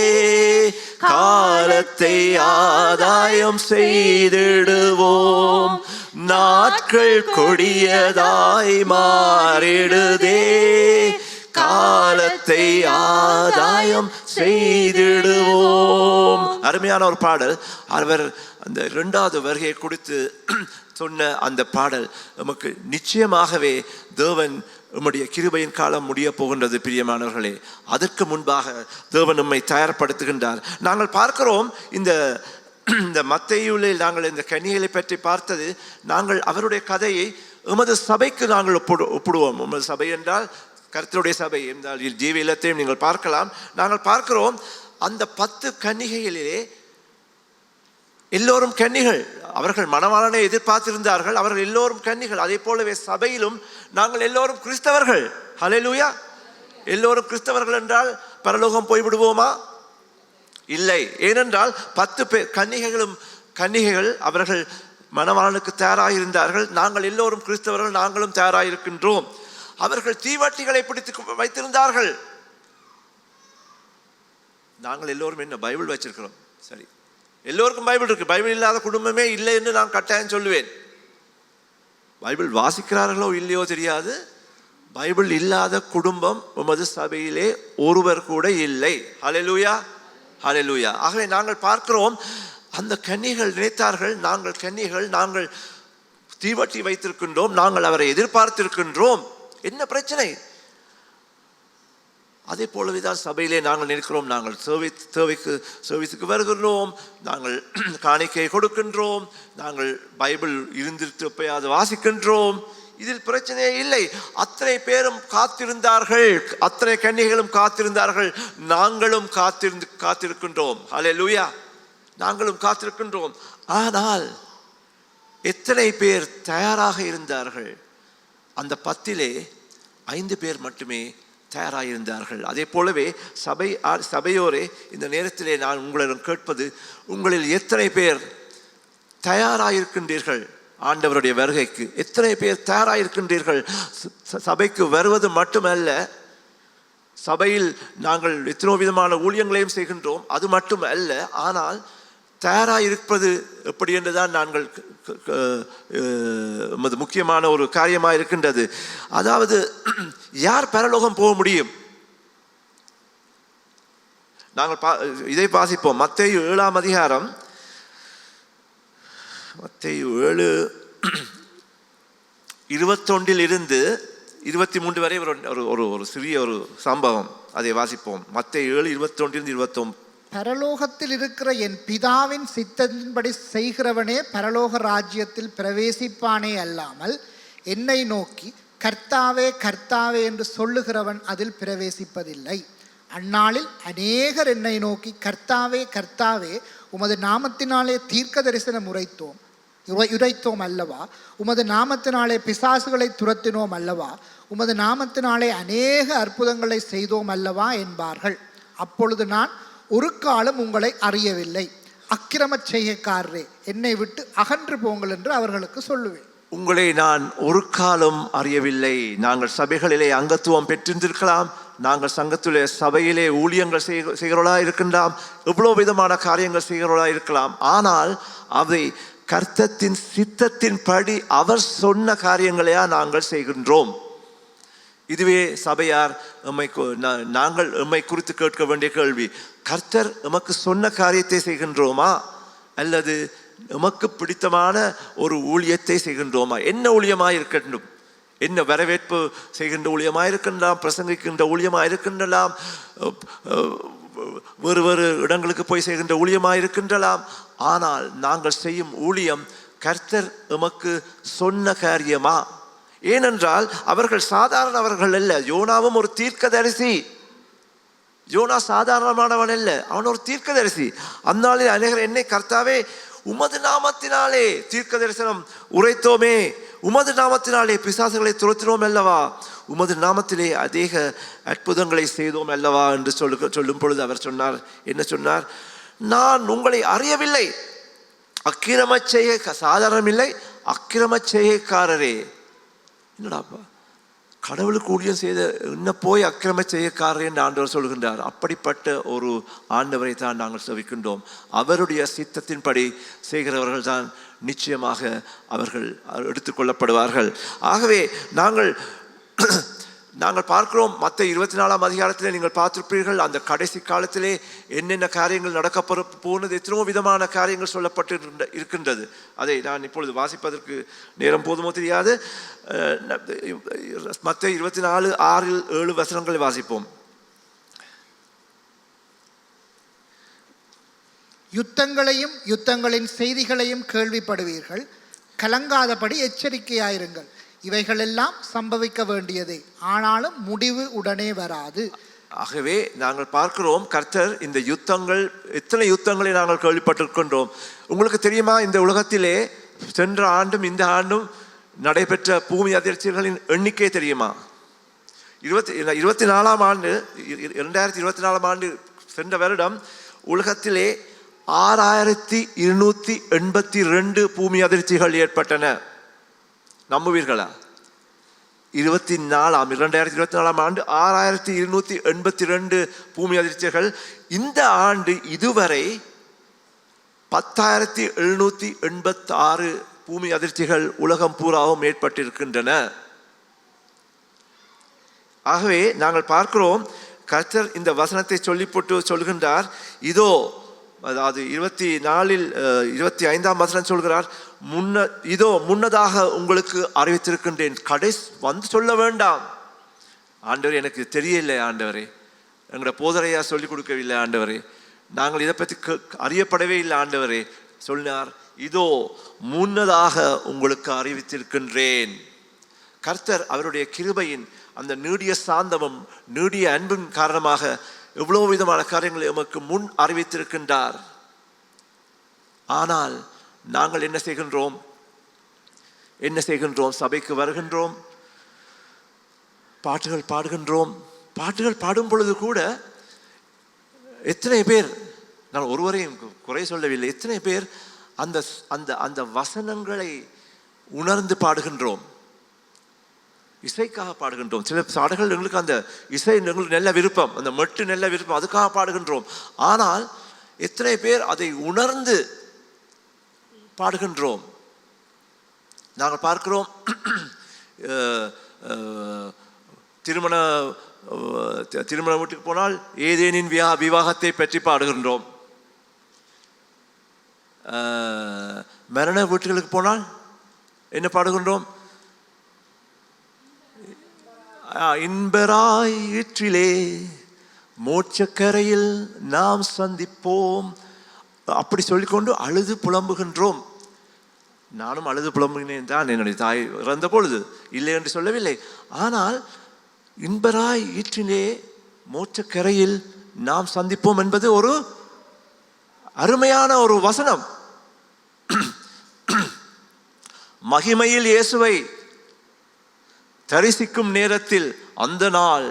காலத்தை ஆதாயம் செய்திடுவோம். நாட்கள் கொடியதாய் மாறிடுதே, காலத்தை ஆதாயம் செய்திடுவோம். அருமையான ஒரு பாடல். அவர் அந்த 2வது வருகையை குறித்து சொன்ன அந்த பாடல் நமக்கு நிச்சயமாகவே தேவன் உம்முடைய கிருபையின் காலம் முடிய போகின்றது பிரியமானவர்களே. அதற்கு முன்பாக தேவன் நம்மை தயார்படுத்துகின்றார். நாங்கள் பார்க்கிறோம் இந்த மத்தேயுவில் நாங்கள் இந்த கன்னிகளை பற்றி பார்த்தது. நாங்கள் அவருடைய கதையை எமது சபைக்கு நாங்கள் ஒப்பிடுவோம். எமது சபை என்றால் கர்த்தருடைய சபை என்றால் ஜீவ இல்லத்தையும் நீங்கள் பார்க்கலாம். நாங்கள் பார்க்கிறோம் அந்த 10 கன்னிகைகளிலே எல்லோரும் கன்னிகள். அவர்கள் மணவாளனை எதிர்பார்த்திருந்தார்கள். அவர்கள் எல்லோரும் கன்னிகள். அதே போலவே சபையிலும் நாங்கள் எல்லோரும் கிறிஸ்தவர்கள். ஹல்லேலூயா. எல்லோரும் கிறிஸ்தவர்கள் என்றால் பரலோகம் போய்விடுவோமா? இல்லை. ஏனென்றால் 10 பேர் கன்னிகைகள் அவர்கள் மணவாளனுக்கு தயாராயிருந்தார்கள். நாங்கள் எல்லோரும் கிறிஸ்தவர்கள், நாங்களும் தயாராயிருக்கின்றோம். அவர்கள் தீவட்டிகளை பிடித்து வைத்திருந்தார்கள். நாங்கள் எல்லோரும் என்ன பைபிள் வச்சிருக்கிறோம். சரி, எல்லோருக்கும் பைபிள் இருக்கு. பைபிள் இல்லாத குடும்பமே இல்லை என்று நான் கட்டாயம் சொல்லுவேன். பைபிள் வாசிக்கிறார்களோ இல்லையோ தெரியாது. பைபிள் இல்லாத குடும்பம் உமது சபையிலே ஒருவர் கூட இல்லை. ஹல்லேலூயா, ஹல்லேலூயா. ஆகவே நாங்கள் பார்க்கிறோம் அந்த கன்னிகள் நினைத்தார்கள், நாங்கள் கன்னிகள், நாங்கள் தீவட்டி வைத்திருக்கின்றோம், நாங்கள் அவரை எதிர்பார்த்திருக்கின்றோம். என்ன பிரச்சனை? அதே போலவே தான் சபையிலே நாங்கள் நினைக்கிறோம். நாங்கள் சர்வீஸுக்கு வருகின்றோம், நாங்கள் காணிக்கை கொடுக்கின்றோம், நாங்கள் பைபிள் இருந்துட்டு போய் அதை வாசிக்கின்றோம். இதில் பிரச்சனையே இல்லை. அத்தனை பேரும் காத்திருந்தார்கள், அத்தனை கன்னிகளும் காத்திருந்தார்கள். நாங்களும் காத்திருக்கின்றோம். ஹல்லேலூயா, நாங்களும் காத்திருக்கின்றோம். ஆனால் எத்தனை பேர் தயாராக இருந்தார்கள்? அந்த 10 5 பேர் மட்டுமே தயாராயிருந்தார்கள். அதே போலவே சபையோரே இந்த நேரத்திலே நான் உங்களிடம் கேட்பது, உங்களில் எத்தனை பேர் தயாராயிருக்கின்றீர்கள்? ஆண்டவருடைய வருகைக்கு எத்தனை பேர் தயாராயிருக்கின்றீர்கள்? சபைக்கு வருவது மட்டுமல்ல, சபையில் நாங்கள் எத்தனோ விதமான ஊழியங்களையும் செய்கின்றோம், அது மட்டும் அல்ல. ஆனால் தயாராயிருப்பது எப்படி என்றுதான் நாங்கள் முக்கியமான ஒரு காரியமாக இருக்கின்றது. அதாவது யார் பரலோகம் போக முடியும்? நாங்கள் இதை வாசிப்போம். மத்தேயு 7ஆம் அதிகாரம், மத்தேயு 7:21 இருந்து 23 வரை ஒரு சிறிய ஒரு சம்பவம், அதை வாசிப்போம். மத்தேயு 7:21-29. பரலோகத்தில் இருக்கிற என் பிதாவின் சித்தத்தின்படி செய்கிறவனே பரலோக ராஜ்யத்தில் பிரவேசிப்பானே அல்லாமல் என்னை நோக்கி கர்த்தாவே கர்த்தாவே என்று சொல்லுகிறவன் அதில் பிரவேசிப்பதில்லை. அந்நாளில் அநேகர் என்னை நோக்கி கர்த்தாவே கர்த்தாவே உமது நாமத்தினாலே தீர்க்க தரிசனம் உரைத்தோம் அல்லவா, உமது நாமத்தினாலே பிசாசுகளை துரத்தினோம் அல்லவா, உமது நாமத்தினாலே அநேக அற்புதங்களை செய்தோம் அல்லவா என்பார்கள். அப்பொழுது நான் ஒரு காலம் உங்களை அறியவில்லை, அக்கிரம செய்கைக்காரரே என்னை விட்டு அகன்று போங்கள் என்று அவர்களுக்கு சொல்லுவேன். உங்களை நான் ஒரு காலம் அறியவில்லை. நாங்கள் சபைகளிலே அங்கத்துவம் பெற்றிருந்திருக்கலாம், நாங்கள் சங்கத்திலே சபையிலே ஊழியங்கள் செய்கிறவர்களா இருக்கின்றாம், எவ்வளவு விதமான காரியங்கள் செய்கிறவர்களா இருக்கலாம். ஆனால் அவை கர்த்தத்தின் சித்தத்தின் படி அவர் சொன்ன காரியங்களையா நாங்கள் செய்கின்றோம்? இதுவே சபையார் நாங்கள் எம்மை குறித்து கேட்க வேண்டிய கேள்வி. கர்த்தர் எமக்கு சொன்ன காரியத்தை செய்கின்றோமா, அல்லது எமக்கு பிடித்தமான ஒரு ஊழியத்தை செய்கின்றோமா? என்ன ஊழியமாக இருக்கட்டும், என்ன வரவேற்பு செய்கின்ற ஊழியமாக இருக்கின்றாம், பிரசங்கிக்கின்ற ஊழியமாக இருக்கின்றலாம், வேறு வேறு இடங்களுக்கு போய் செய்கின்ற ஊழியமாக இருக்கின்றலாம். ஆனால் நாங்கள் செய்யும் ஊழியம் கர்த்தர் எமக்கு சொன்ன காரியமா? ஏனென்றால் அவர்கள் சாதாரணவர்கள் அல்ல. யோனாவும் ஒரு தீர்க்கதரிசி. யோனா சாதாரணமானவன் அல்ல, அவன் ஒரு தீர்க்கதரிசி. அந்நாளில் அநேகர் என்னை கர்த்தாவே உமது நாமத்தினாலே தீர்க்க தரிசனம் உரைத்தோமே, உமது நாமத்தினாலே பிசாசுகளை துரத்தினோம் அல்லவா, உமது நாமத்திலே அதிக அற்புதங்களை செய்தோம் அல்லவா என்று சொல்லும் பொழுது அவர் சொன்னார், என்ன சொன்னார்? நான் உங்களை அறியவில்லை, அக்கிரம செய்ய சாதாரணமில்லை, அக்கிரம செய்கைக்காரரே. என்னடாப்பா, கடவுளுக்கு ஊழியம் செய்த என்ன போய் அக்கிரம செய்யக்காரர் என்று ஆண்டவர் சொல்கின்றார். அப்படிப்பட்ட ஒரு ஆண்டவரை தான் நாங்கள் சேவிக்கின்றோம். அவருடைய சித்தத்தின்படி செய்கிறவர்கள் தான் நிச்சயமாக அவர்கள் எடுத்துக்கொள்ளப்படுவார்கள். ஆகவே நாங்கள் நாங்கள் பார்க்கிறோம் மத்த 24ஆம் அதிகாரத்திலே நீங்கள் பார்த்திருப்பீர்கள், அந்த கடைசி காலத்திலே என்னென்ன காரியங்கள் நடக்க போனது, எத்தனோ விதமான காரியங்கள் சொல்லப்பட்டு இருக்கின்றது. அதை நான் இப்பொழுது வாசிப்பதற்கு நேரம் போதுமோ தெரியாது. மத்த 24:6-7 வசனங்களை வாசிப்போம். யுத்தங்களையும் யுத்தங்களின் செய்திகளையும் கேள்விப்படுவீர்கள், கலங்காதபடி எச்சரிக்கையாயிருங்கள். இவைகளெல்லாம் சம்பவிக்க வேண்டியதே, ஆனாலும் முடிவு உடனே வராது. ஆகவே நாங்கள் பார்க்கிறோம், கர்த்தர் இந்த யுத்தங்கள், எத்தனை யுத்தங்களை நாங்கள் கேள்விப்பட்டிருக்கின்றோம். உங்களுக்கு தெரியுமா, இந்த உலகத்திலே சென்ற ஆண்டும் இந்த ஆண்டும் நடைபெற்ற பூமி அதிர்ச்சிகளின் எண்ணிக்கை தெரியுமா? 2024ஆம் ஆண்டு 2024ஆம் ஆண்டு சென்ற வருடம் உலகத்திலே 6282 பூமி அதிர்ச்சிகள் ஏற்பட்டன. நம்புவீர்களா? 2024ஆம் ஆண்டு 6282 பூமி அதிர்ச்சிகள். இந்த ஆண்டு இதுவரை 10,786 பூமி அதிர்ச்சிகள் உலகம் பூராவும் ஏற்பட்டிருக்கின்றன. ஆகவே நாங்கள் பார்க்கிறோம், கர்த்தர் இந்த வசனத்தை சொல்லி போட்டு சொல்கின்றார், இதோ, அதாவது 25ஆம் வசனம் சொல்கிறார், இதோ முன்னதாக உங்களுக்கு அறிவித்திருக்கின்றேன், கடைசி வந்து சொல்ல வேண்டாம். ஆண்டவரே, எனக்கு தெரியல ஆண்டவரே, எங்களோட போதரையா சொல்லிக் கொடுக்கவில்லை ஆண்டவரே, நாங்கள் இதை பற்றி அறியப்படவே இல்லை ஆண்டவரே. சொன்னார், இதோ முன்னதாக உங்களுக்கு அறிவித்திருக்கின்றேன். கர்த்தர் அவருடைய கிருபையின் அந்த நீடிய சாந்தமும் நீடிய அன்பின் காரணமாக எவ்வளவு விதமான காரியங்களை எமக்கு முன் அறிவித்திருக்கின்றார். ஆனால் நாங்கள் என்ன செய்கின்றோம்? சபைக்கு வருகின்றோம், பாட்டுகள் பாடுகின்றோம். பாட்டுகள் பாடும் பொழுது கூட எத்தனை பேர், நான் ஒருவரையும் குறை சொல்லவில்லை, எத்தனை பேர் அந்த அந்த அந்த வசனங்களை உணர்ந்து பாடுகின்றோம், இசைக்காக பாடுகின்றோம். சில பாடல்கள் எங்களுக்கு அந்த இசை எங்களுக்கு நல்ல விருப்பம், அந்த மெட்டு நல்ல விருப்பம், அதுக்காக பாடுகின்றோம். ஆனால் எத்தனை பேர் அதை உணர்ந்து பாடுகின்றோம்? நாங்கள் பார்க்கிறோம், திருமண வீட்டுக்கு போனால் ஏதேனின் விவாகத்தை பற்றி பாடுகின்றோம். மரண வீட்டுகளுக்கு போனால் என்ன பாடுகின்றோம்? இன்பராயிற்றிலே மோட்சக்கரையில் நாம் சந்திப்போம், அப்படி சொல்லிக்கொண்டு அழுது புலம்புகின்றோம். நானும் அழுது புலம்புகிறேன் தான், என்னுடைய தாய் இறந்த பொழுது, இல்லை என்று சொல்லவில்லை. ஆனால் இன்பராய் ஈற்றிலே மோட்சக்கரையில் நாம் சந்திப்போம் என்பது ஒரு அருமையான ஒரு வசனம். மகிமையில் இயேசுவை தரிசிக்கும் நேரத்தில் அந்த நாள்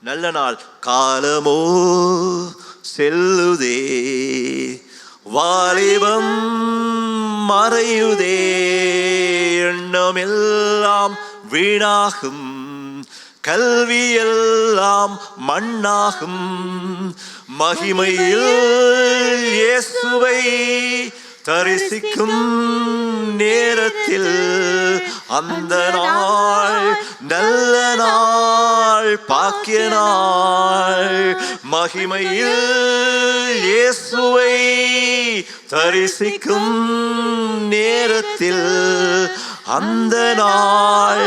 நல்ல நாள், காலமோ செல்லுதே, வாலிபம் மறையுதே, எண்ணமெல்லாம் வீணாகும், கல்வியெல்லாம் மண்ணாகும், மகிமையில் இயேசுவை தரிசிக்கும் நேரத்தில் அந்த நாள் நல்ல நாள், பாக்கிய நாள். மகிமையில் இயேசுவை தரிசிக்கும் நேரத்தில் அந்த நாள்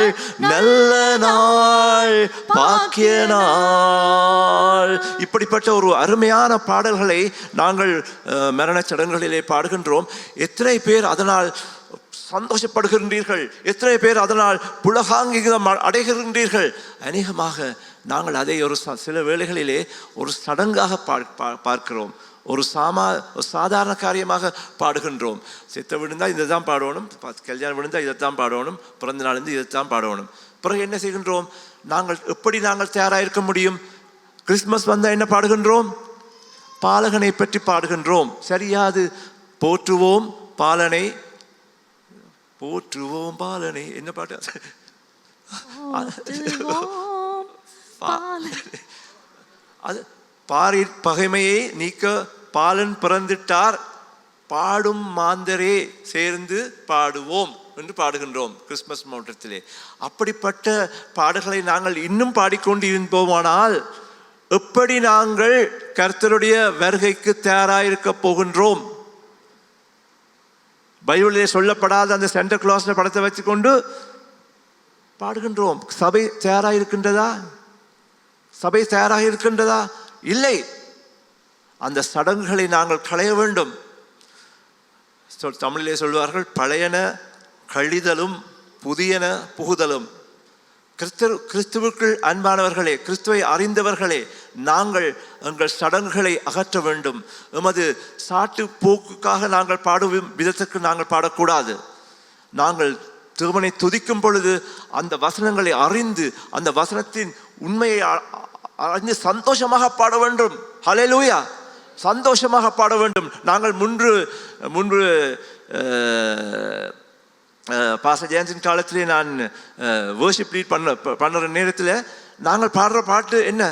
நல்ல நாள், பாக்கிய நாள். இப்படிப்பட்ட ஒரு அருமையான பாடல்களை நாங்கள் மரணச் சடங்குகளிலே பாடுகின்றோம். எத்தனை பேர் அதனால் சந்தோஷப்படுகின்றீர்கள்? எத்தனை பேர் அதனால் புலகாங்கிதம் அடைகின்றீர்கள்? அநேகமாக நாங்கள் அதை ஒரு சில வேளைகளிலே ஒரு சடங்காக பார்க்கிறோம், ஒரு சாதாரண காரியமாக பாடுகின்றோம். செத்த விழுந்தால் இதை தான் பாடணும், கல்யாணம் விழுந்தால் இதைத்தான் பாடணும், பிறந்த நாள் இருந்து இதைத்தான் பாடணும். பிறகு என்ன செய்கின்றோம்? எப்படி நாங்கள் தயாராக இருக்க முடியும்? கிறிஸ்துமஸ் வந்தால் என்ன பாடுகின்றோம்? பாலகனை பற்றி பாடுகின்றோம். சரியாது? போற்றுவோம் பாலனை, போற்றுவோம் பாலனை. என்ன பாட்டு அது? பாரிற் பகைமையை நீக்க பாலன் பிறந்திட்டார், பாடும் மாந்தரே சேர்ந்து பாடுவோம். என்று பாடுகின்றோம் கிறிஸ்மஸ் மாவட்டத்திலே. அப்படிப்பட்ட பாடல்களை நாங்கள் இன்னும் பாடிக்கொண்டு இருப்போமானால் எப்படி நாங்கள் கர்த்தருடைய வருகைக்கு தயாராயிருக்க போகின்றோம்? பைபிளிலே சொல்லப்படாத அந்த சென்டா கிளாஸ்ல படத்தை வச்சுக்கொண்டு பாடுகின்றோம். சபை தயாராக இருக்கின்றதா? சபை தயாராக இருக்கின்றதா? இல்லை. அந்த சடங்குகளை நாங்கள் களைய வேண்டும். தமிழிலே சொல்வார்கள், பழையன கழிதலும் புதியன புகுதலும். கிறிஸ்துவுக்குள் அன்பானவர்களே, கிறிஸ்துவை அறிந்தவர்களே, நாங்கள் எங்கள் சடங்குகளை அகற்ற வேண்டும். எமது சாட்டு போக்குக்காக நாங்கள் பாடும் விதத்துக்கு நாங்கள் பாடக்கூடாது. நாங்கள் தேவனை துதிக்கும் பொழுது அந்த வசனங்களை அறிந்து அந்த வசனத்தின் உண்மையை அறிந்து சந்தோஷமாக பாட வேண்டும். ஹல்லேலூயா, சந்தோஷமாக பாட வேண்டும். நாங்கள் முன்பு பாஸ்டர் ஜெயந்தின் காலத்திலே நான் வர்ஷிப் லீட் பண்ணுற நேரத்தில் நாங்கள் பாடுற பாட்டு என்ன?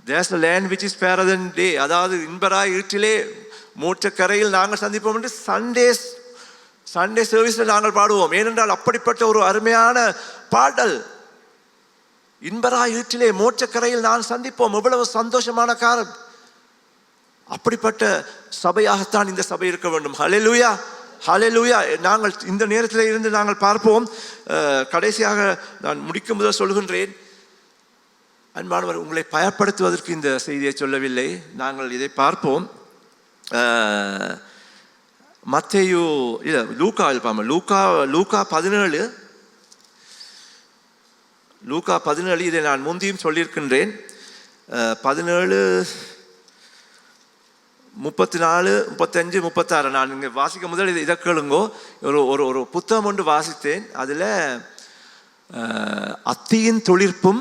There's a land which is fairer than day. அதாவது இன்பராய் ஈட்டிலே மூச்சக்கரையில் நாங்கள் சந்திப்போம் என்று சண்டே சர்வீஸில் நாங்கள் பாடுவோம். ஏனென்றால் அப்படிப்பட்ட ஒரு அருமையான பாடல். இன்பராய் ஈட்டிலே மோட்சக்கரையில் நான் சந்திப்போம். எவ்வளவு சந்தோஷமான காலம். அப்படிப்பட்ட சபையாகத்தான் இந்த சபை இருக்க வேண்டும். ஹல்லேலூயா, ஹல்லேலூயா. நாங்கள் இந்த நேரத்தில் இருந்து நாங்கள் பார்ப்போம். கடைசியாக நான் முடிக்கும் முதல் சொல்கின்றேன், அன்பானவர், உங்களை பயப்படுத்துவதற்கு இந்த செய்தியை சொல்லவில்லை. நாங்கள் இதை பார்ப்போம். மத்தேயு இல்லை, லூக்காவில் பார்ப்போம். லூக்கா 17 இதை நான் முந்தியும் சொல்லியிருக்கின்றேன். 17, 34, 35, 36 நான் இங்கே வாசிக்க முதல் இதை கேளுங்கோ. ஒரு புத்தகம் ஒன்று வாசித்தேன். அதில் அத்தியின் துளிர்ப்பும்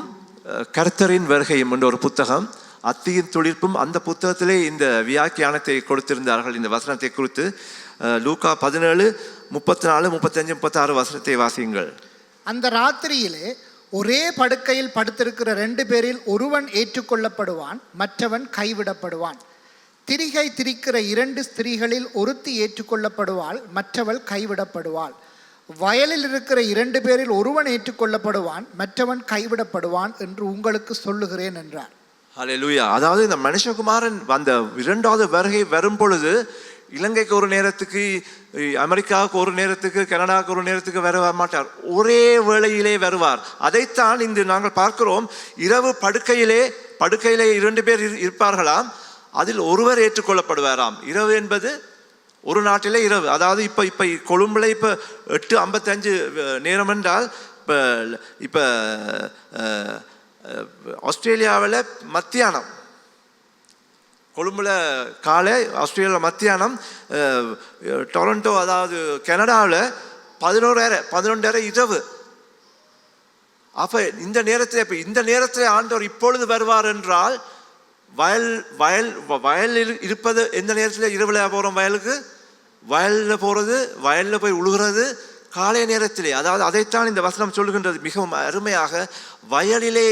கர்த்தரின் வருகையும் என்ற ஒரு புத்தகம். அத்தியின் துளிர்ப்பும், அந்த புத்தகத்திலே இந்த வியாக்கியானத்தை கொடுத்திருந்தார்கள் இந்த வசனத்தை குறித்து. லூக்கா 17, 34, 35, 36 வசனத்தை வாசியுங்கள். அந்த ராத்திரியிலே ஒரே படுக்கையில் படுத்திருக்கிற 2 பேரில் ஒருவன் ஏற்றுக்கொள்ளப்படுவான், மற்றவன் கைவிடப்படுவான். திரிகை திரிக்கிற 2 ஸ்திரீகளில் ஒருத்தி ஏற்றுக்கொள்ளப்படுவாள், மற்றவள் கைவிடப்படுவாள். வயலில் இருக்கிற 2 பேரில் ஒருவன் ஏற்றுக்கொள்ளப்படுவான், மற்றவன் கைவிடப்படுவான் என்று உங்களுக்கு சொல்லுகிறேன் என்றார். ஹல்லேலூயா. அதாவது இந்த மனுஷகுமாரன் அந்த 2வது வருகை வரும் பொழுது இலங்கைக்கு ஒரு நேரத்துக்கு, அமெரிக்காவுக்கு ஒரு நேரத்துக்கு, கனடாவுக்கு ஒரு நேரத்துக்கு வர மாட்டார். ஒரே வேளையிலே வருவார். அதைத்தான் இன்று நாங்கள் பார்க்கிறோம். இரவு படுக்கையிலே 2 பேர் இருப்பார்களாம். அதில் ஒருவர் ஏற்றுக்கொள்ளப்படுவாராம். இரவு என்பது ஒரு நாட்டிலே இரவு. அதாவது இப்போ கொழும்புல இப்போ 8:55 நேரம் என்றால் இப்போ ஆஸ்திரேலியாவில் மத்தியானம், கொழும்புல காலை, ஆஸ்திரேலியாவில் மத்தியானம், டொரண்டோ அதாவது கனடாவில் 11:30 இரவு. அப்போ இந்த நேரத்தில் ஆண்டவர் இப்பொழுது வருவார் என்றால் வயல் இருப்பது எந்த நேரத்தில்? இரவில் போகிறோம் வயலுக்கு, வயலில் போகிறது, வயலில் போய் உழுகிறது காலை நேரத்திலே. அதாவது அதைத்தான் இந்த வசனம் சொல்லுகின்றது மிகவும் அருமையாக. வயலிலே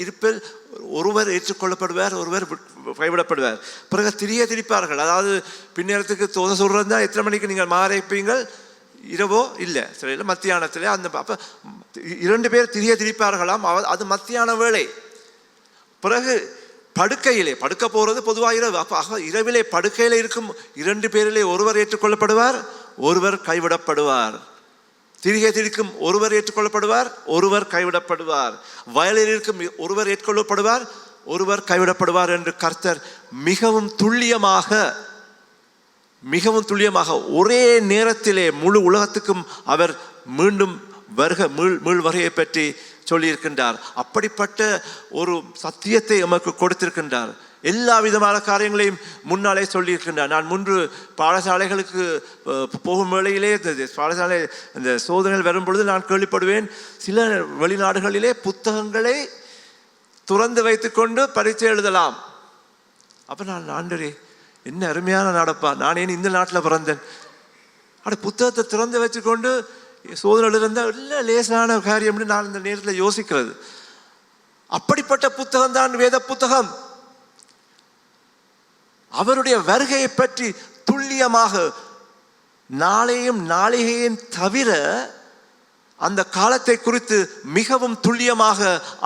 இருப்பில் ஒருவர் ஏற்றுக்கொள்ளப்படுவார், ஒருவர் கைவிடப்படுவார். பிறகு திரிப்பார்கள். அதாவது பின்னேரத்துக்கு தோத சொல்கிறது தான் எத்தனை மணிக்கு நீங்கள் மாறிப்பீங்கள்? இரவோ இல்லை, சரியில்லை, மத்தியானத்தில். அந்த அப்போ 2 பேர் திரிப்பார்களாம். அது மத்தியான வேளை. பிறகு படுக்கையிலே படுக்க போகிறது பொதுவாக இரவு. அப்போ இரவிலே படுக்கையில் இருக்கும் 2 பேரிலே ஒருவர் ஏற்றுக்கொள்ளப்படுவார், ஒருவர் கைவிடப்படுவார். திரிகை திரிக்கும் ஒருவர் ஏற்றுக்கொள்ளப்படுவார், ஒருவர் கைவிடப்படுவார். வயலில் இருக்கும் ஒருவர் ஏற்றுக்கொள்ளப்படுவார், ஒருவர் கைவிடப்படுவார் என்று கர்த்தர் மிகவும் துல்லியமாக ஒரே நேரத்திலே முழு உலகத்துக்கும் அவர் மீண்டும் மீள் வருகையை பற்றி சொல்லியிருக்கின்றார். அப்படிப்பட்ட ஒரு சத்தியத்தை எமக்கு கொடுத்திருக்கின்றார். எல்லா விதமான காரியங்களையும் முன்னாலே சொல்லியிருக்கின்றார். நான் முன்பு பாடசாலைகளுக்கு போகும் வேளையிலே பாடசாலை இந்த சோதனைகள் வரும் பொழுது நான் கேள்விப்படுவேன், சில வெளிநாடுகளிலே புத்தகங்களை துறந்து வைத்துக்கொண்டு பரீட்சை எழுதலாம். அப்போ நான், ஆண்டவரே என்ன அருமையான நாடப்பா, நான் ஏன் இந்த நாட்டில் பிறந்தேன்? புத்தகத்தை திறந்து வச்சுக்கொண்டு சோதனை இருந்தால் இல்லை லேசான காரியம்னு நான் இந்த நேரத்தில் யோசிக்கிறது. அப்படிப்பட்ட புத்தகம் தான் வேத புத்தகம். அவருடைய வருகையை பற்றி துல்லியமாக நாளையும் நாளிகையும் தவிர அந்த காலத்தை குறித்து மிகவும் துல்லியமாக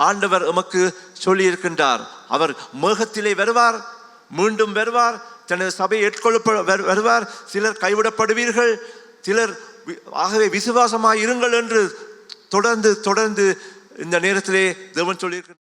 ஆண்டவர் எமக்கு சொல்லியிருக்கின்றார். அவர் மேகத்திலே வருவார், மீண்டும் வருவார், தனது சபையை ஏற்றுக்கொள்ள வருவார். சிலர் கைவிடப்படுவீர்கள், சிலர் ஆகவே விசுவாசமாய் இருங்கள் என்று தொடர்ந்து இந்த நேரத்திலே தேவன் சொல்லியிருக்கிறார்.